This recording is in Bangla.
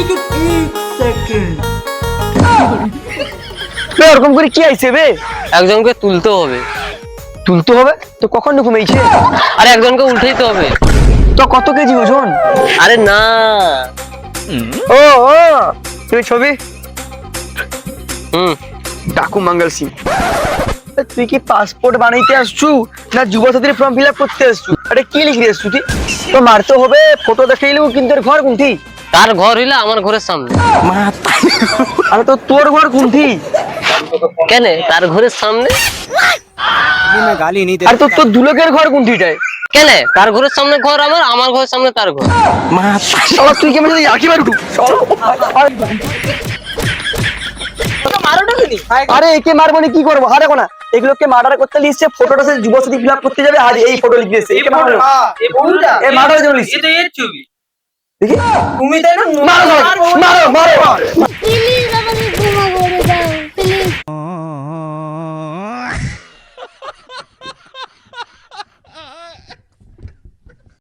लेकिन एक सेकंड এরকম করে কি আইছে বে? একজনকে তুলতে হবে। তুলতে হবে তো? কখন ঘুমাইছে? আরে একজনকে উঠাইতে হবে। তো কত কেজি ওজন? আরে না, ও ও তুই ছবি হুম ডাকু মঙ্গল সিং। তুই কি পাসপোর্ট বানাইতে আসছু না যুবসাথীর ফর্ম ফিল আপ করতে আসছু? আরে কি লিখে আসছু তুই? তো মারতে হবে, ফটো দেখাইলেও কিন্তু এর ঘর কোনটি? তার ঘর হইলে আমার ঘরের সামনে। আরে তো তোর ঘর কোনটি? কেন তার ঘরের সামনে? मैं गाली नहीं আরে তো তোর দুলকের ঘর কোনটিটায়? কেন তার ঘরের সামনে ঘর আমার, আমার ঘরের সামনে তার ঘর। শালা তুই কি আমাকে ইয়াকি মারু? আরে একে মারবো না কি করবো? আরে কোনা এগুলোকে মার্ডার করতে লিখছে, ফটোটা সে যুবসাথী ফিল আপ করতে যাবে আর এই ফটো লিখে দিয়েছে। একে মারবো না। এ মার্ডারের জন্য লিখছে। দেখি তুমি তাই না মারো মারো মারো মারো